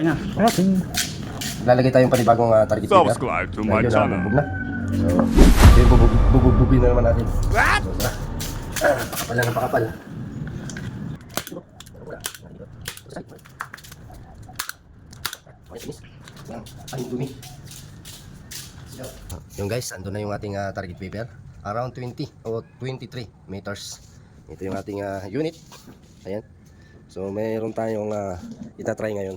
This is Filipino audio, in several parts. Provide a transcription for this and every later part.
Okay. Lalagay tayong panibagong target trigger. Subscribe to my Medyo channel. nabugbog na. So, yung bububugin na naman natin. What? So, tara. Pakapal na ng pakapal. Ay, dumi. Yung guys, ando na yung ating target paper. Around 20 o 23 meters. Ito yung ating unit. Ayan. So, mayroon tayong itatry ngayon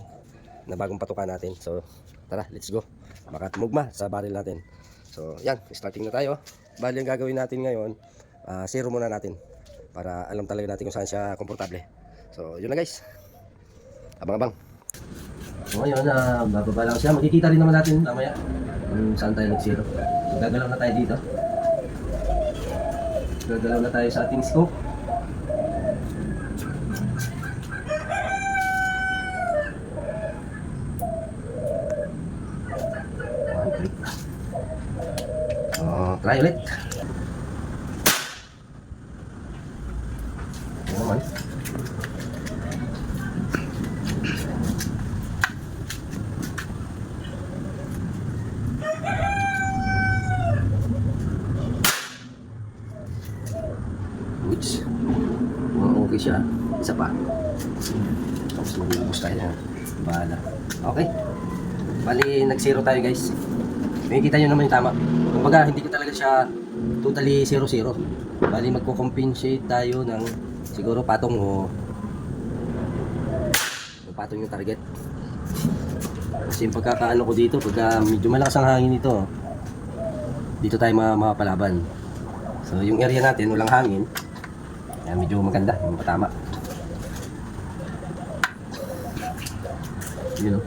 na bagong patukan natin. So, tara, let's go. Baka tumugma sa barrel natin. So, yan, starting na tayo. Bali, ang gagawin natin ngayon, zero muna natin para alam talaga natin kung saan siya komportable. So, yun na guys. Abang-abang. So, ngayon, bababa lang siya. Makikita rin naman natin mamaya kung saan tayo nag-zero. So, gagalaw na tayo dito. Gagalaw na tayo sa ating scope. Try ulit. Ano naman? Goods. Okay siya. Isa pa. Tapos mag-ubus tayo na. Bahala. Okay. Bali, nag-zero tayo guys. Makikita nyo naman yung tama. Kumbaga, hindi ko talaga siya totally 0-0. Bali, magko-compensate tayo ng siguro patong o patong yung target. Kasi yung pagkakaano ko dito, pagka medyo malakas ang hangin dito, dito tayo mapalaban. So, yung area natin, walang hangin. Yan, medyo maganda, yung patama. Yun, know?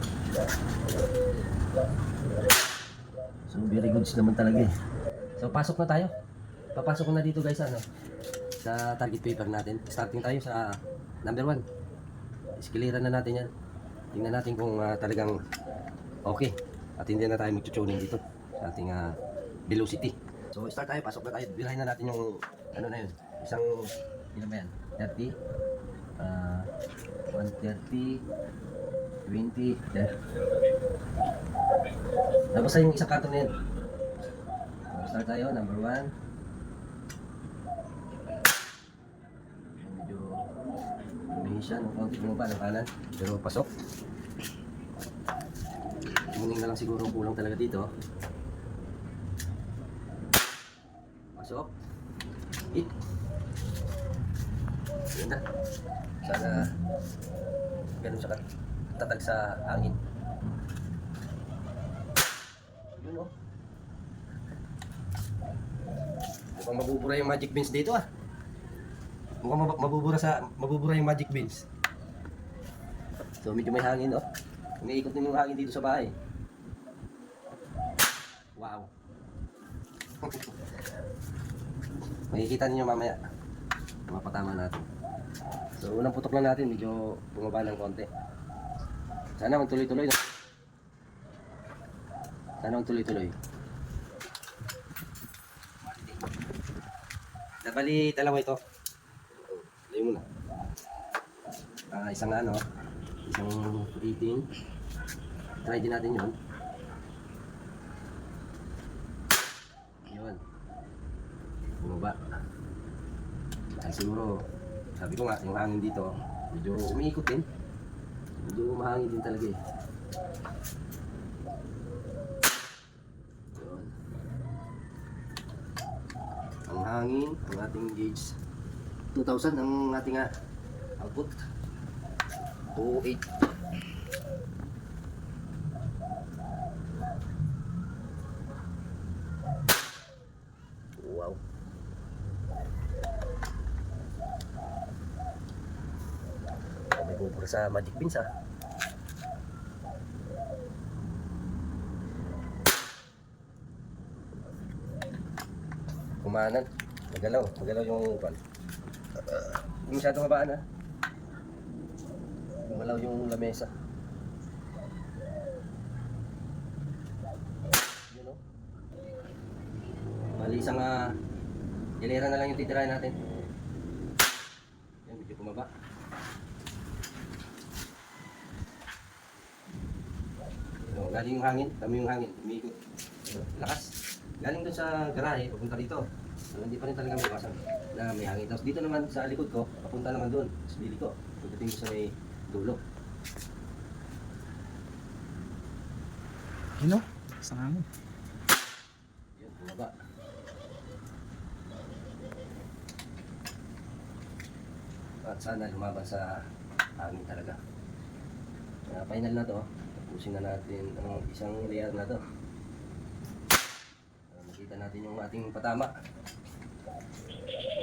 So, very good naman talaga eh. So, pasok na tayo. Papasok ko na dito guys, sa target paper natin. Starting tayo sa number 1. Iskiliran na natin yan. Tingnan natin kung talagang okay. At hindi na tayo mag-tuning dito sa ating velocity. So, start tayo. Pasok na tayo. Bilahin na natin yung ano na yun. Isang, ilan ba yan? 30. 130. 20. There. Tapos sa yung isang kanto na yun. So, start tayo, number 1. Medyo lumihin siya, ng konti bumaba ng kanan. Pero pasok. Tuning na lang siguro ang kulang talaga dito. Pasok. Hit. Yun na. Sana ganun siya tatag sa hangin. Yun o. Mukhang mabubura yung magic beans dito Mukhang mabubura yung magic beans. So medyo may hangin umiikot din yung hangin dito sa bahay. Wow. Makikita niyo mamaya. Mapatama natin. So unang putok lang natin, medyo bumaba ng konti. Sana magtuloy-tuloy. Sana magtuloy-tuloy. Nabali dalawa ito. Lay mo na. Isang isang 18. Try din natin yun. Yun. Bumaba. Ay siguro, sabi ko nga, yung hangin dito, medyo umiikot din. Medyo mahangin din talaga eh. Yun. Ang hangin, ang ating gauge 2,000 ang ating output. 2.8. Wow. May bubura sa magic beans Kumanan. Magalaw yung pan. Hindi masyadong mabaan Gumalaw yung lamesa. Yun Bali isang hilera na lang yung titirahin natin. Yan, medyo bumaba. galing yung hangin, dami yung hangin, umiikot. Lakas. Galing doon sa garahe, papunta dito. So, hindi pa rin talaga mabawasan na may hangin. Tapos dito naman sa likod ko, papunta naman doon, sa bili ko. Pagdating ko sa may dulo. Ano? Sa hangin. Yun, bumaba. At sana lumaban sa hangin talaga. Final na to. Tapusin na natin ang isang layer na to. Makita natin yung ating patama.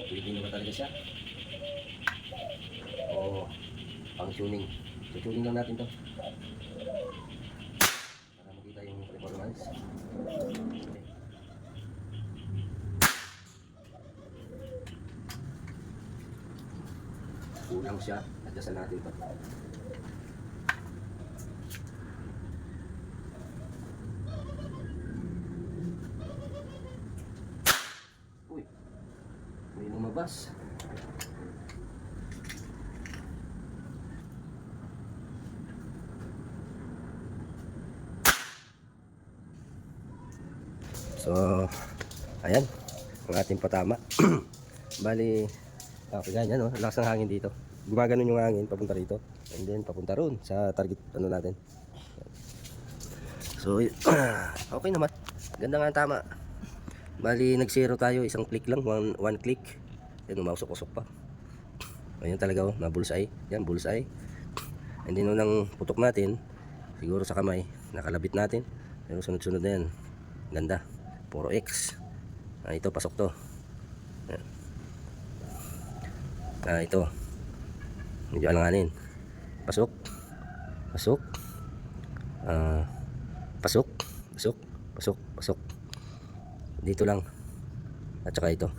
Pwede na ba talaga siya? O pang tuning. So tuning lang natin to. Para makita yung performance. Okay. Kulang siya. Adjustan natin to. Uy, may lumabas. So, ayan, ang ating patama. Bali, ganyan, no? Lakas ng hangin dito. Gumaganon yung hangin papunta rito. And then, papunta roon sa target ano natin. So, okay naman. Ganda nga ang tama. Bali, nag-zero tayo. Isang click lang. One click. Yan, umausok-usok pa. Ayan talaga, oh. Na-bullseye. Yan, bullseye. And then, unang putok natin, siguro sa kamay, nakalabit natin. Pero sunod-sunod na yan. Ganda. Puro X. Ito, pasok to. Ayan. Ito. Medyo alanganin. Pasok. Pasok. Pasok. Pasok. Pasok. Pasok. Dito lang. At saka ito.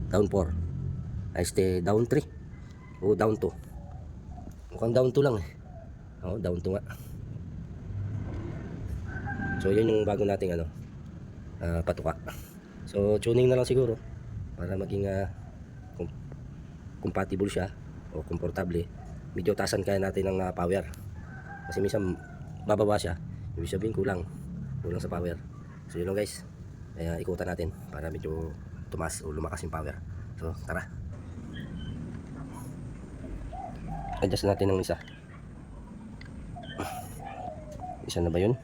Down 4. Ay, down 3. O down 2. Mukhang down 2 lang eh. Oo, down 2 nga. So yun yung bago nating ano, patuka. So tuning na lang siguro para maging compatible siya o komportable. Medyo tasan kaya natin ng power. Kasi minsan bababa siya, ibig sabihin kulang sa power. So yun lang guys. Kaya ikutan natin para medyo tumas o lumakas yung power. So tara. Adjust natin ng isa. Isa na ba yun?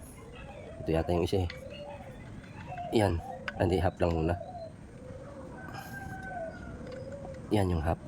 Ito yata yung isa eh. Yan. Hindi, half lang muna. Yan yung half.